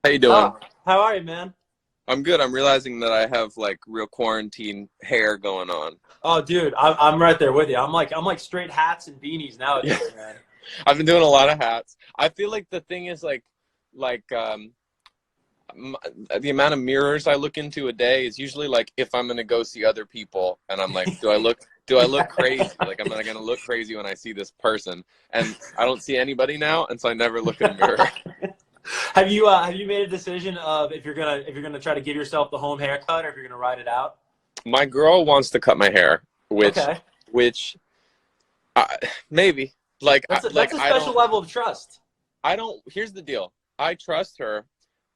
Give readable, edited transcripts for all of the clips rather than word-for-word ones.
How you doing? Oh, how are you, man? I'm good. I'm realizing that I have like real quarantine hair going on. Oh, dude, I'm right there with you. I'm like straight hats and beanies Yeah, nowadays, man. I've been doing a lot of hats. I feel like the thing is like m- the amount of mirrors I look into a day is usually like if I'm gonna go see other people and I'm like, do I look crazy? Like, am I gonna look crazy when I see this person? And I don't see anybody now, and so I never look in a mirror. Have you made a decision of if you're gonna try to give yourself the home haircut or if you're gonna ride it out? My girl wants to cut my hair, which Okay, which I, maybe like that's a I special don't. level of trust. I don't. Here's the deal. I trust her,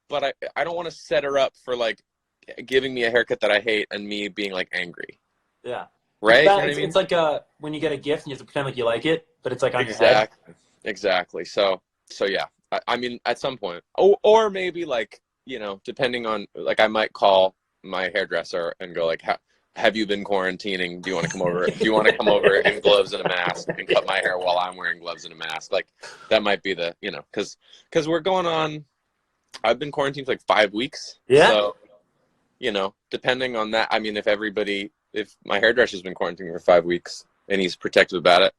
but I don't want to set her up for like giving me a haircut that I hate and me being like angry. Yeah, it's Right? You bad. know what I It's mean? like when you get a gift and you have to pretend like you like it, but it's like on your head. Exactly. Exactly. So yeah. I mean, at some point, or maybe like depending on like I might call my hairdresser and go like, have you been quarantining? Do you want to come over? Do you want to come over in gloves and a mask and cut my hair while I'm wearing gloves and a mask? Like that might be the because we're going on. I've been quarantined for like 5 weeks, Yeah, so depending on that, I mean, if my hairdresser's been quarantined for 5 weeks and he's protective about it,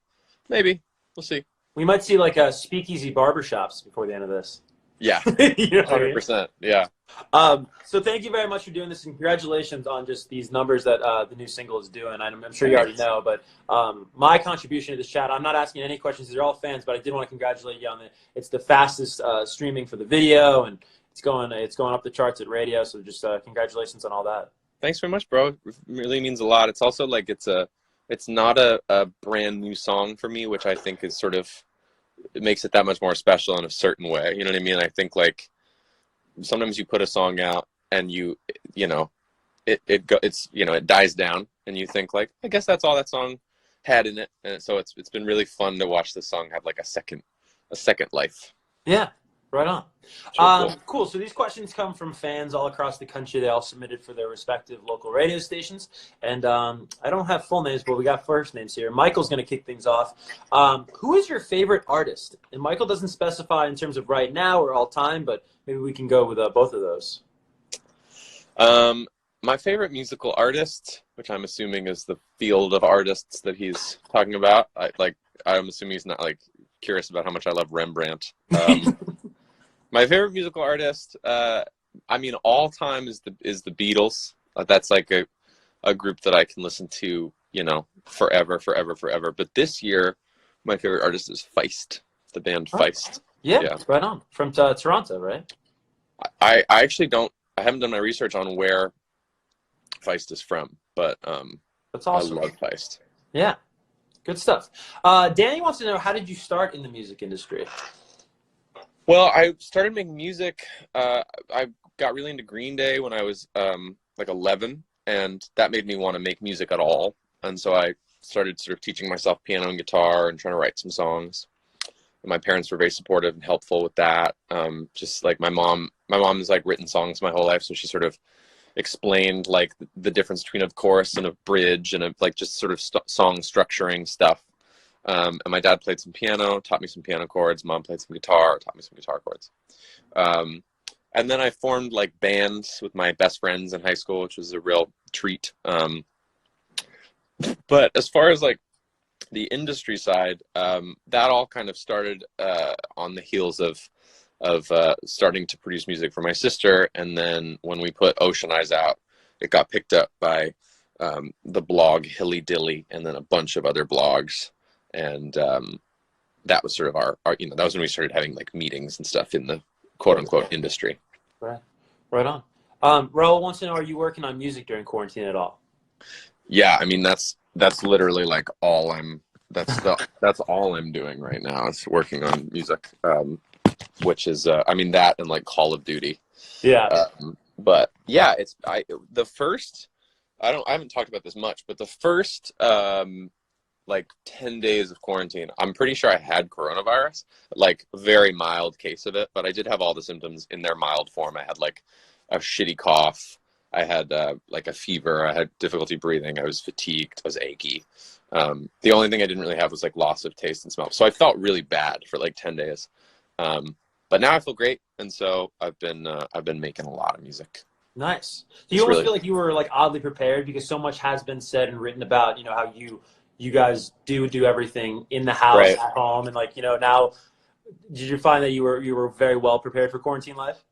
maybe we'll see. we might see like a speakeasy barbershops before the end of this. Yeah, You know what I mean? 100%. Yeah, So thank you very much for doing this, and congratulations on just these numbers that the new single is doing. I'm sure you already thanks. know, but my contribution to this chat, I'm not asking any questions. These are all fans, but I did want to congratulate you on it. It's the fastest streaming for the video, and it's going up the charts at radio. So just congratulations on all that. Thanks very much, bro. It really means a lot. It's also like it's not a brand new song for me, which I think is sort of it makes it that much more special in a certain way. You know what I mean? I think like sometimes you put a song out and you know it's it dies down and you think like I guess that's all that song had in it, and so it's been really fun to watch this song have like a second life. Yeah, right on. It's really cool. Cool. So these questions come from fans all across the country. They all submitted for their respective local radio stations. And I don't have full names, but we got first names here. Michael's going to kick things off. Who is your favorite artist? And Michael doesn't specify in terms of right now or all time, but maybe we can go with both of those. My favorite musical artist, which I'm assuming is the field of artists that he's talking about, I'm assuming he's not like curious about how much I love Rembrandt. My favorite musical artist, I mean, all time is the Beatles. That's like a group that I can listen to, forever, forever, forever. But this year, my favorite artist is Feist, the band Huh? Feist. Yeah, Yeah, right on. From Toronto, right? I actually don't. I haven't done my research on where Feist is from, but That's I awesome. love Feist. Yeah, good stuff. Danny wants to know, how did you start in the music industry? Well, I started making music. I got really into Green Day when I was like 11, and that made me want to make music at all. And so I started sort of teaching myself piano and guitar and trying to write some songs. And my parents were very supportive and helpful with that. Just like my mom has like written songs my whole life, so she sort of explained like the difference between a chorus and a bridge and like just sort of song structuring stuff. And my dad played some piano, taught me some piano chords. Mom played some guitar, taught me some guitar chords. Um, and then I formed like bands with my best friends in high school, which was a real treat. But as far as like the industry side, that all kind of started on the heels of starting to produce music for my sister, and then when we put Ocean Eyes out, it got picked up by the blog Hilly Dilly, and then a bunch of other blogs, and that was sort of our that was when we started having like meetings and stuff in the quote unquote industry. Right, right on. Raul wants to know, are you working on music during quarantine at all? Yeah, I mean that's literally like all that's all I'm doing right now is working on music, which is I mean that and like Call of Duty. Yeah. But yeah, the first I haven't talked about this much, but the first like 10 days of quarantine, I'm pretty sure I had coronavirus, like very mild case of it, but I did have all the symptoms in their mild form. I had like a shitty cough. I had like a fever. I had difficulty breathing. I was fatigued. I was achy. The only thing I didn't really have was like loss of taste and smell. So I felt really bad for like 10 days. but now I feel great, and so I've been making a lot of music. Nice. Do you It's almost really feel like you were like oddly prepared because so much has been said and written about, how you guys do everything in the house right. at home, and like, now did you find that you were very well prepared for quarantine life?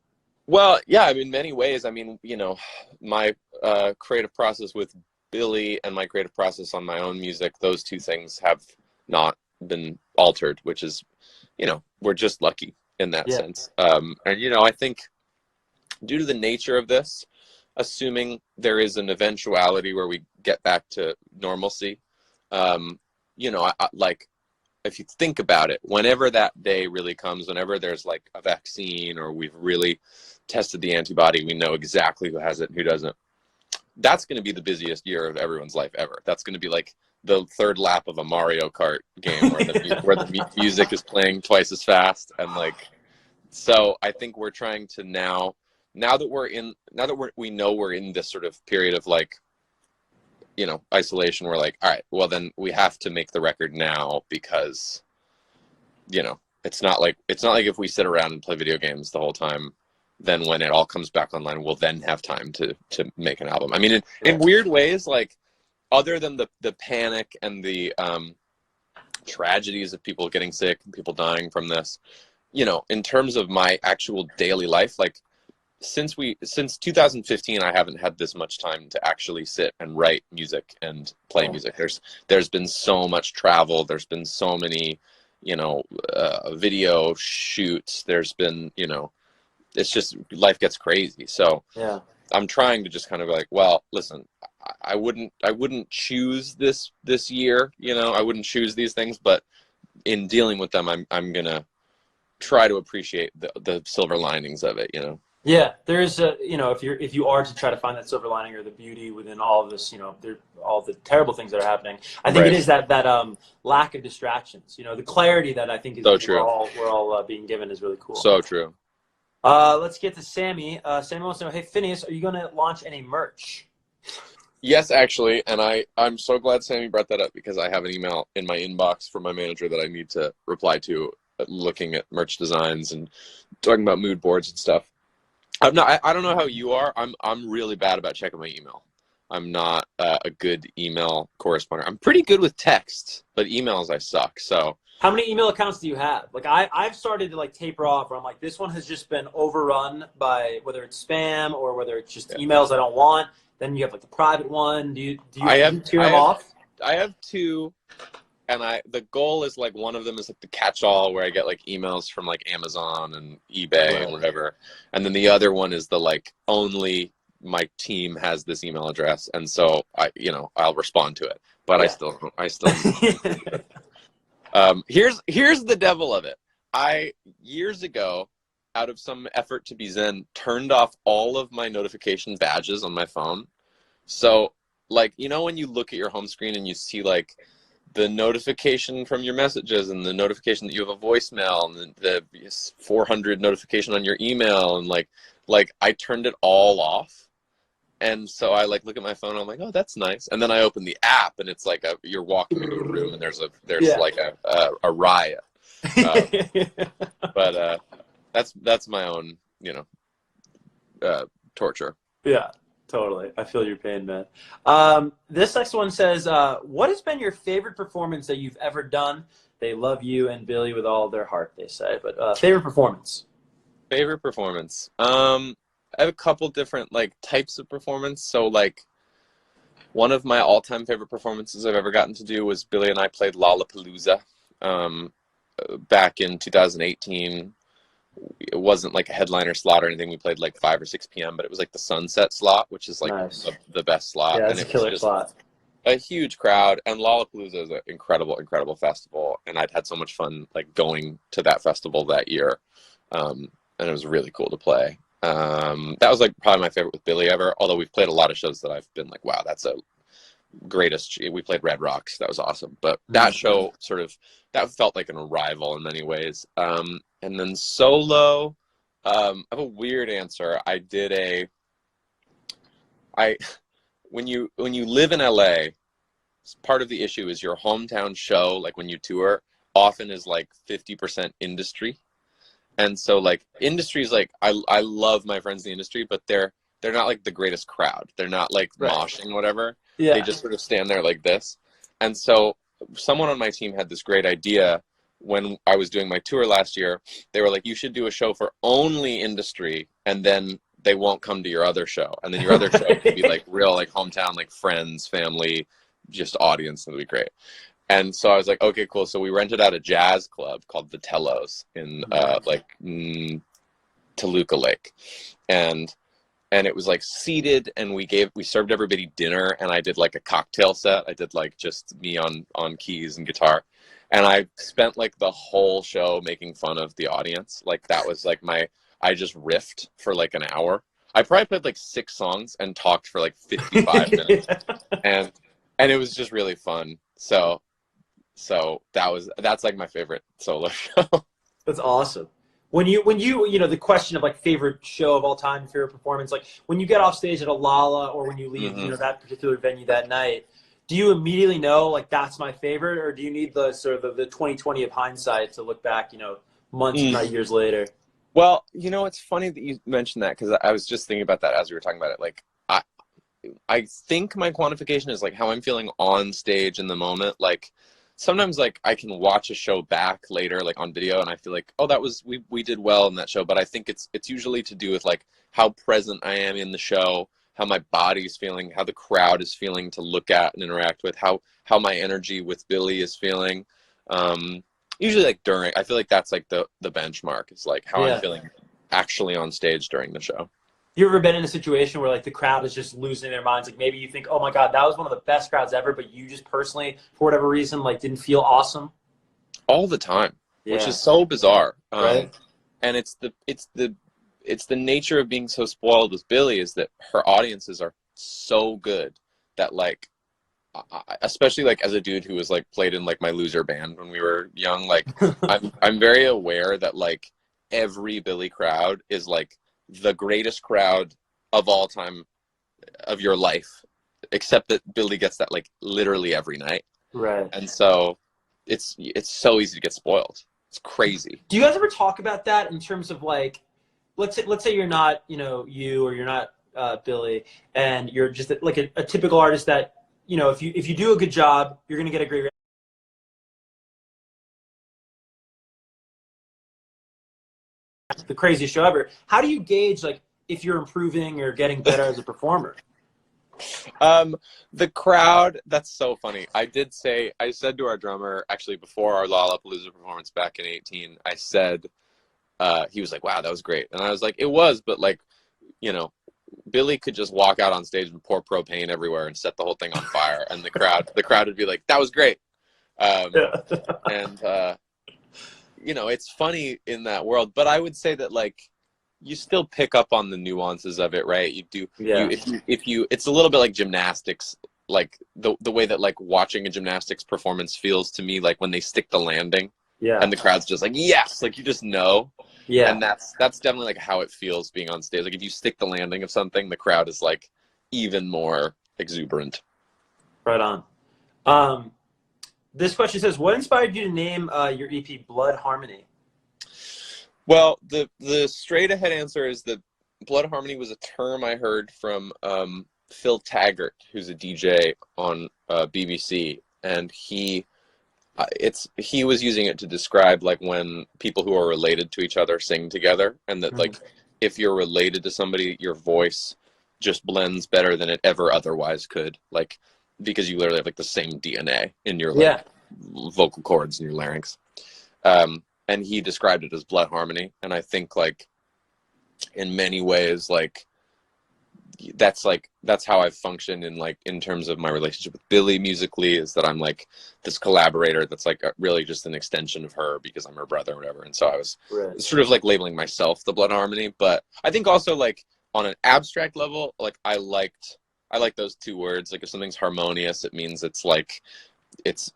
Well, yeah, I mean, many ways. I mean, my creative process with Billy and my creative process on my own music, those two things have not been altered, which is, we're just lucky in that Yeah. sense. And, I think due to the nature of this, assuming there is an eventuality where we get back to normalcy, like, if you think about it, whenever that day really comes, whenever there's like a vaccine or we've really tested the antibody, we know exactly who has it and who doesn't. That's going to be the busiest year of everyone's life ever. That's going to be like the third lap of a Mario Kart game where the music is playing twice as fast. And like, so I think we're trying to now that we know we're in this sort of period of like, isolation, we're like, all right, well then we have to make the record now because, it's not like if we sit around and play video games the whole time, then when it all comes back online, we'll then have time to make an album. I mean, in weird ways, like other than the panic and the tragedies of people getting sick and people dying from this, in terms of my actual daily life, like since 2015, I haven't had this much time to actually sit and write music and play music. There's been so much travel. There's been so many, video shoots. There's been, it's just life gets crazy. So Yeah. I'm trying to just kind of like, well, listen, I wouldn't choose this year, I wouldn't choose these things, but in dealing with them, I'm gonna try to appreciate the silver linings of it, Yeah, there is if you are to try to find that silver lining or the beauty within all of this, all the terrible things that are happening. I think it is that lack of distractions. The clarity that I think is So true. we're all being given is really cool. So true. Let's get to Sammy. Sammy wants to know, hey Finneas, are you going to launch any merch? Yes, actually, and I'm so glad Sammy brought that up because I have an email in my inbox from my manager that I need to reply to, looking at merch designs and talking about mood boards and stuff. I don't know how you are. I'm really bad about checking my email. I'm not a good email correspondent. I'm pretty good with text, but emails I suck. So how many email accounts do you have? Like I've started to like taper off where I'm like, this one has just been overrun by whether it's spam or whether it's just emails I don't want. Then you have like the private one. Do you tear them off? I have two. And the goal is like one of them is like the catch-all where I get like emails from like Amazon and eBay and whatever. And then the other one is the like only my team has this email address. And so I'll respond to it, but I still here's the devil of it. I years ago, out of some effort to be zen, turned off all of my notification badges on my phone. So like, when you look at your home screen and you see like the notification from your messages and the notification that you have a voicemail and the 400 notification on your email and like I turned it all off. And so I like look at my phone and I'm like, oh, that's nice. And then I open the app and it's like you're walking into a room and there's like a riot. But that's my own, torture. Yeah. Totally. I feel your pain, man. This next one says, what has been your favorite performance that you've ever done? They love you and Billy with all their heart, they say. But favorite performance? Favorite performance? I have a couple different like types of performance. So like one of my all-time favorite performances I've ever gotten to do was Billy and I played Lollapalooza back in 2018. It wasn't like a headliner slot or anything. We played like 5 or 6 p.m., but it was like the sunset slot, which is like the best slot. Yeah, and it's a killer slot. A huge crowd, and Lollapalooza is an incredible, incredible festival. And I'd had so much fun like going to that festival that year, and it was really cool to play. That was like probably my favorite with Billy ever. Although we've played a lot of shows that I've been like, wow, that's a greatest. We played Red Rocks, that was awesome. But that show that felt like an arrival in many ways. And then solo, I have a weird answer. When you live in LA, part of the issue is your hometown show, like when you tour, often is like 50% industry. And so like industries, like I love my friends in the industry, but they're not like the greatest crowd. They're not like Right. moshing, whatever. They Yeah. just sort of stand there like this. And so someone on my team had this great idea when I was doing my tour last year. They were like, you should do a show for only industry, and then they won't come to your other show. And then your other show can be like real, like hometown, like friends, family, just audience. It'll be great. And so I was like, okay, cool. So we rented out a jazz club called the Tellos in Toluca Lake. And it was like seated, and we served everybody dinner, and I did like a cocktail set. I did like just me on keys and guitar. And I spent like the whole show making fun of the audience. Like that was like I just riffed for like an hour. I probably played like 6 songs and talked for like 55 minutes. And it was just really fun. So that's like my favorite solo show. That's awesome. When you the question of like favorite show of all time, favorite performance, like when you get off stage at a Lala or when you leave, that particular venue that night, do you immediately know like that's my favorite, or do you need the sort of the 20/20 of hindsight to look back, months, if not years later? Well, it's funny that you mentioned that, because I was just thinking about that as we were talking about it. Like I think my quantification is like how I'm feeling on stage in the moment. Like sometimes like I can watch a show back later, like on video, and I feel like, oh, that was, we did well in that show. But I think it's usually to do with like how present I am in the show, how my body's feeling, how the crowd is feeling to look at and interact with, how my energy with Billy is feeling. Usually like during, I feel like that's like the benchmark is like how I'm feeling actually on stage during the show. You ever been in a situation where like the crowd is just losing their minds? Like maybe you think, oh my God, that was one of the best crowds ever, but you just personally, for whatever reason, like didn't feel awesome? All the time, which is so bizarre. Right. And it's the nature of being so spoiled with Billy, is that her audiences are so good that like, especially like as a dude who was like played in like my loser band when we were young, like I'm very aware that like every Billy crowd is like the greatest crowd of all time of your life, except that Billy gets that like literally every night. Right. And so it's so easy to get spoiled. It's crazy. Do you guys ever talk about that in terms of like, let's say you're not, you, or you're not Billy, and you're just like a typical artist that, if you do a good job, you're going to get a great the craziest show ever. How do you gauge like if you're improving or getting better as a performer? The crowd, that's so funny. I said to our drummer, actually before our Lollapalooza performance back in 2018, I said, he was like, wow, that was great. And I was like, it was, but like, Billy could just walk out on stage and pour propane everywhere and set the whole thing on fire, and the crowd would be like, that was great. And it's funny in that world, but I would say that like you still pick up on the nuances of it, right? You do. Yeah. If you it's a little bit like gymnastics, like the way that like watching a gymnastics performance feels to me, like when they stick the landing, and the crowd's just like, yes, like you just know. Yeah. And that's definitely like how it feels being on stage. Like if you stick the landing of something, the crowd is like even more exuberant. Right on. This question says, what inspired you to name your EP Blood Harmony? Well, the straight ahead answer is that Blood Harmony was a term I heard from Phil Taggart, who's a DJ on BBC, and he was using it to describe like when people who are related to each other sing together, and that like if you're related to somebody, your voice just blends better than it ever otherwise could, like because you literally have like the same DNA in your like vocal cords and your larynx. And he described it as blood harmony, and I think like in many ways like that's how I've functioned in terms of my relationship with Billy musically, is that I'm like this collaborator that's like really just an extension of her because I'm her brother or whatever. And so I was sort of like labeling myself the blood harmony, but I think also like on an abstract level, like I like those two words. Like if something's harmonious, it means it's like it's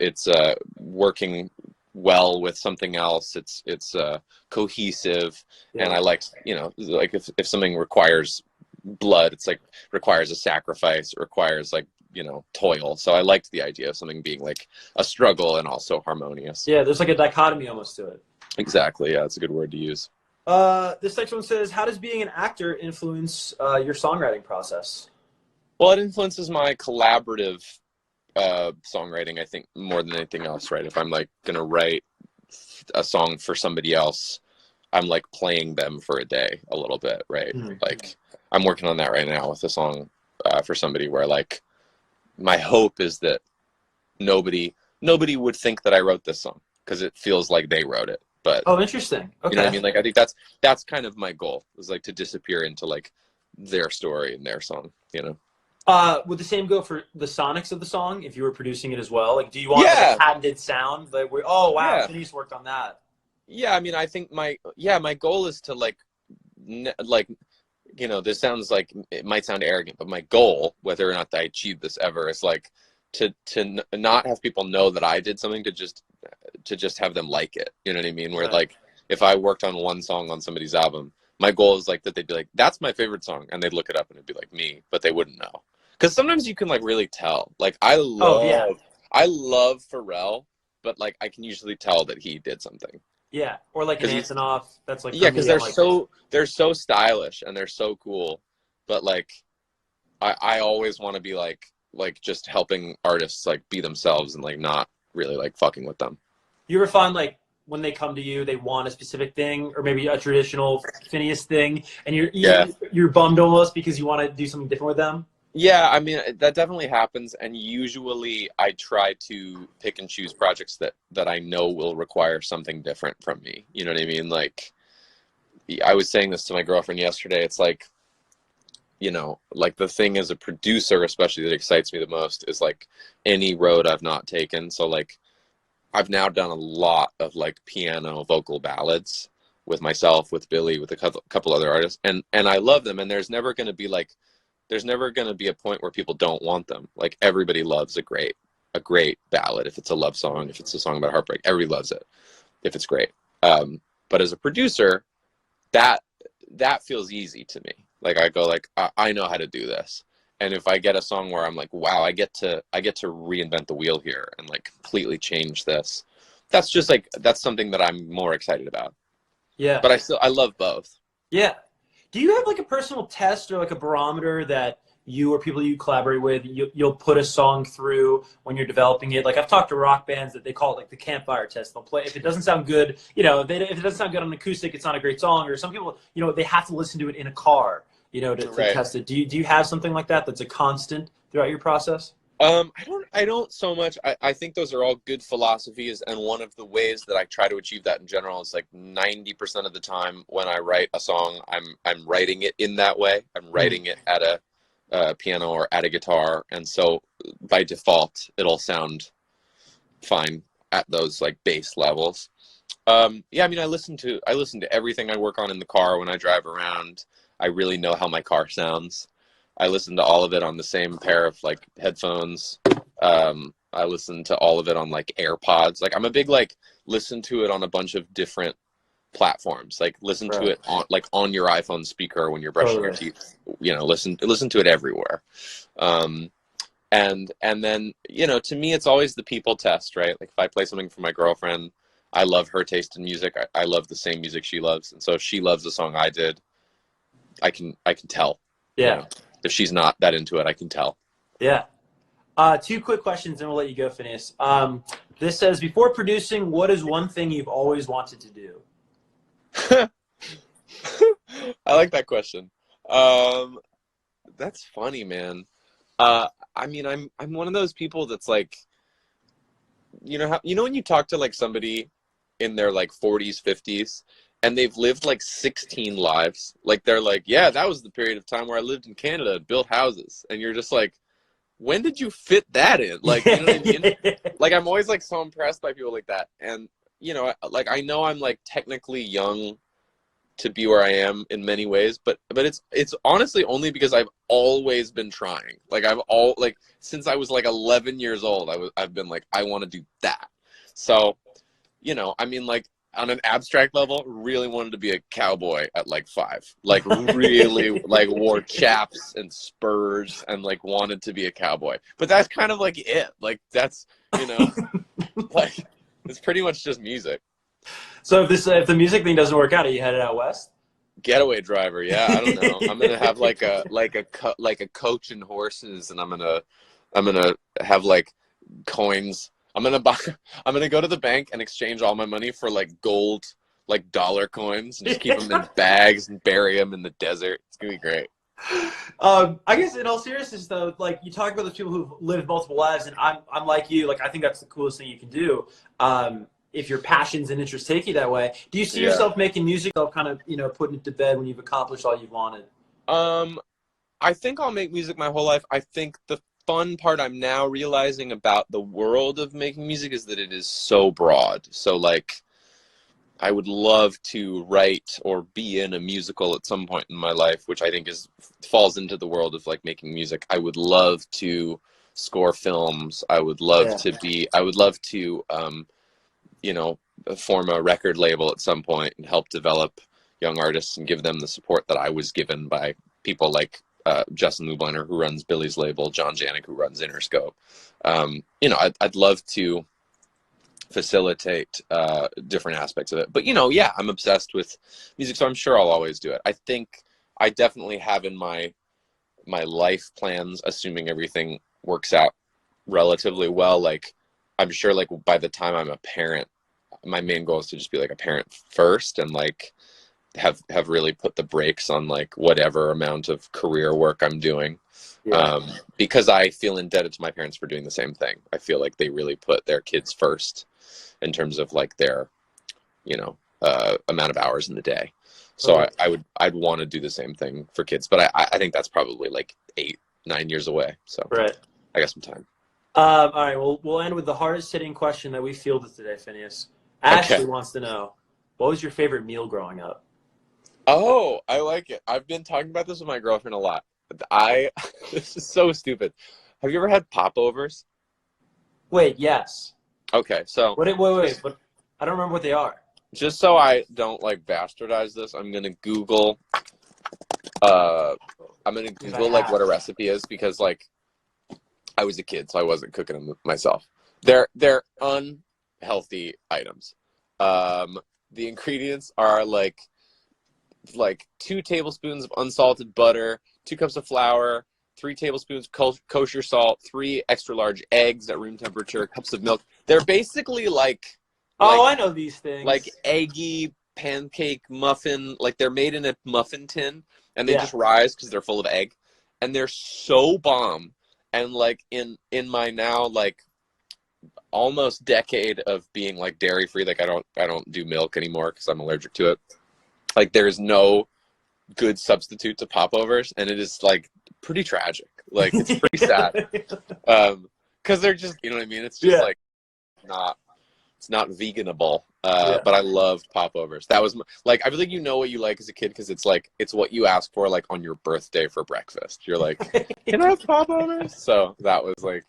working well with something else. It's cohesive. And I like, like if something requires blood, it's like requires a sacrifice, it requires like toil. So I liked the idea of something being like a struggle and also harmonious. Yeah, there's like a dichotomy almost to it. Exactly. Yeah, it's a good word to use. This next one says, how does being an actor influence your songwriting process? Well, it influences my collaborative songwriting, I think, more than anything else, right? If I'm like gonna write a song for somebody else, I'm like playing them for a day a little bit, right? Like I'm working on that right now with a song for somebody where like my hope is that nobody would think that I wrote this song because it feels like they wrote it. But Oh, interesting. you know what I Okay. mean? Like I think that's kind of my goal, is like to disappear into like their story and their song, you know? Would the same go for the sonics of the song if you were producing it as well? Like, do you want like a Yeah, patented sound? Like, oh wow, yeah, Phineas worked on that. yeah. I mean, I think my goal is to like like, you know, this sounds like it might sound arrogant, but my goal, whether or not I achieve this ever, is like to not have people know that I did something, to just have them like it. You know what I mean? Where Right. like if I worked on one song on somebody's album, my goal is like that they'd be like, "That's my favorite song," and they'd look it up and it'd be like me, but they wouldn't know. Because sometimes you can like really tell. Like Oh yeah, I love Pharrell, but like I can usually tell that he did something. yeah. Or like an Because he's Antonoff. That's like for Yeah, because me. I'm like, they're so stylish and they're so cool, but like I always want to be like just helping artists like be themselves and like not really like fucking with them. you ever find like when they come to you, they want a specific thing, or maybe a traditional Phineas thing, and Yeah. you're bummed almost because you want to do something different with them. Yeah, I mean that definitely happens, and usually I try to pick and choose projects that I know will require something different from me. You know what I mean? Like I was saying this to my girlfriend yesterday. It's like, you know, like the thing as a producer, especially, that excites me the most is like any road I've not taken. So like I've now done a lot of like piano vocal ballads with myself, with Billy, with a couple other artists, and I love them. And there's never going to be a point where people don't want them. Like everybody loves a great ballad. If it's a love song, if it's a song about heartbreak, everybody loves it if it's great. But as a producer, that feels easy to me. Like I go like I know how to do this. And if I get a song where I'm like, wow, I get to reinvent the wheel here and like completely change this, that's just like that's something that I'm more excited about. Yeah. But I love both. Yeah. Do you have like a personal test or like a barometer that you or people you collaborate with, you'll put a song through when you're developing it? Like I've talked to rock bands that they call it like the campfire test. They'll play, if it doesn't sound good, you know, if it doesn't sound good on acoustic, it's not a great song. Or some people, you know, they have to listen to it in a car, you know, to Right. test it. Do you have something like that that's a constant throughout your process? I don't so much. I think those are all good philosophies, and one of the ways that I try to achieve that in general is like 90% of the time when I write a song, I'm writing it in that way. I'm writing it at a piano or at a guitar, and so by default, it'll sound fine at those like bass levels. Yeah, I mean, I listen to everything I work on in the car when I drive around. I really know how my car sounds. I listen to all of it on the same pair of like headphones. I listen to all of it on like AirPods. Like I'm a big like listen to it on a bunch of different platforms. Like listen to Right. it on like on your iPhone speaker when you're brushing your Totally. teeth. You know, listen to it everywhere. Um, and then, you know, to me it's always the people test, right? Like if I play something for my girlfriend, I love her taste in music. I love the same music she loves, and so if she loves the song I did, I can tell. You Yeah. know, if she's not that into it, I can tell. Yeah. Two quick questions, and we'll let you go, Phineas. This says, before producing, what is one thing you've always wanted to do? I like that question. That's funny, man. I mean, I'm one of those people that's like, you know how, you know when you talk to like somebody in their like 40s, 50s, and they've lived like 16 lives. Like they're like, yeah, that was the period of time where I lived in Canada and built houses, and you're just like, when did you fit that in? Like, you know what I mean? Like I'm always like so impressed by people like that, and you know, like I know I'm like technically young to be where I am in many ways, but it's honestly only because I've always been trying. Like like since I was like 11 years old, I've been like, I want to do that. So, you know, I mean, like on an abstract level, really wanted to be a cowboy at like 5. Like really like wore chaps and spurs and like wanted to be a cowboy. But that's kind of like it. Like that's, you know, like it's pretty much just music. So if the music thing doesn't work out, are you headed out west? Getaway driver, yeah. I don't know. I'm gonna have like a coach and horses, and I'm gonna have like coins. I'm gonna buy. I'm gonna go to the bank and exchange all my money for like gold, like dollar coins, and just keep them in bags and bury them in the desert. It's gonna be great. I guess in all seriousness, though, like you talk about those people who've lived multiple lives, and I'm like you. Like I think that's the coolest thing you can do. If your passions and interests take you that way, do you see Yeah. yourself making music, or kind of putting it to bed when you've accomplished all you've wanted? Um, I think I'll make music my whole life. I think the fun part I'm now realizing about the world of making music is that it is so broad. So like I would love to write or be in a musical at some point in my life, which I think falls into the world of like making music. I would love to score films. Yeah. I would love to you know, form a record label at some point and help develop young artists and give them the support that I was given by people like Justin Lubliner, who runs Billy's label, John Janik, who runs Interscope. I'd love to facilitate different aspects of it. But, yeah, I'm obsessed with music, so I'm sure I'll always do it. I think I definitely have in my life plans, assuming everything works out relatively well, like I'm sure like by the time I'm a parent, my main goal is to just be like a parent first and like have really put the brakes on like whatever amount of career work I'm doing. Yeah. Because I feel indebted to my parents for doing the same thing. I feel like they really put their kids first in terms of like their, amount of hours in the day. So I'd want to do the same thing for kids, but I think that's probably like 8-9 years away. So Right. I got some time. All right. Well, we'll end with the hardest hitting question that we fielded today, Finneas. Okay. Ashley wants to know, what was your favorite meal growing up? Oh, I like it. I've been talking about this with my girlfriend a lot. This is so stupid. Have you ever had popovers? Wait, yes. Okay, so Wait. just But I don't remember what they are. just so I don't like bastardize this, uh I'm gonna Because I Google like what have. a recipe is because like I was a kid, so I wasn't cooking them myself. They're unhealthy items. The ingredients are like 2 tablespoons of unsalted butter, 2 cups of flour, 3 tablespoons kosher salt, 3 extra large eggs at room temperature, cups of milk. They're basically Oh, like I know these like things. eggy pancake muffin. Like they're made in a muffin tin and they Yeah. just rise because they're full of egg, and they're so bomb. And like in my now like almost decade of being like dairy free, like I don't do milk anymore because I'm allergic to it. Like there is no good substitute to popovers, and it is like pretty tragic. Like it's pretty sad. Because they're just, you know what I mean? It's just Yeah. like not it's not veganable. Yeah. But I loved popovers. That was like I feel like you know what you like as a kid because it's like it's what you ask for like on your birthday for breakfast. You're like, can I have popovers? So that was like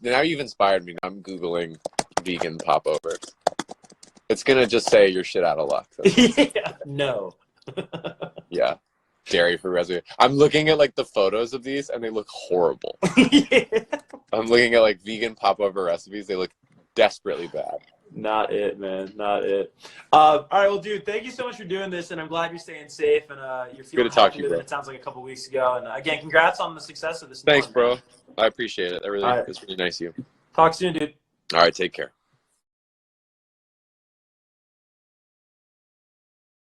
now you've inspired me. I'm Googling vegan popovers. It's gonna just say you're shit out of luck. Yeah. No. Yeah. Dairy free recipe. I'm looking at like the photos of these and they look horrible. Yeah. I'm looking at like vegan popover recipes. They look desperately bad. Not it, man. Not it. All right, well, dude, thank you so much for doing this, and I'm glad you're staying safe and you're Good feeling to talk to you, healthier than bro. it sounds like a couple weeks ago. And again, congrats on the success of this new Thanks, one, man. bro. I appreciate it. All right, It's really nice of you. talk soon, dude. All right, take care.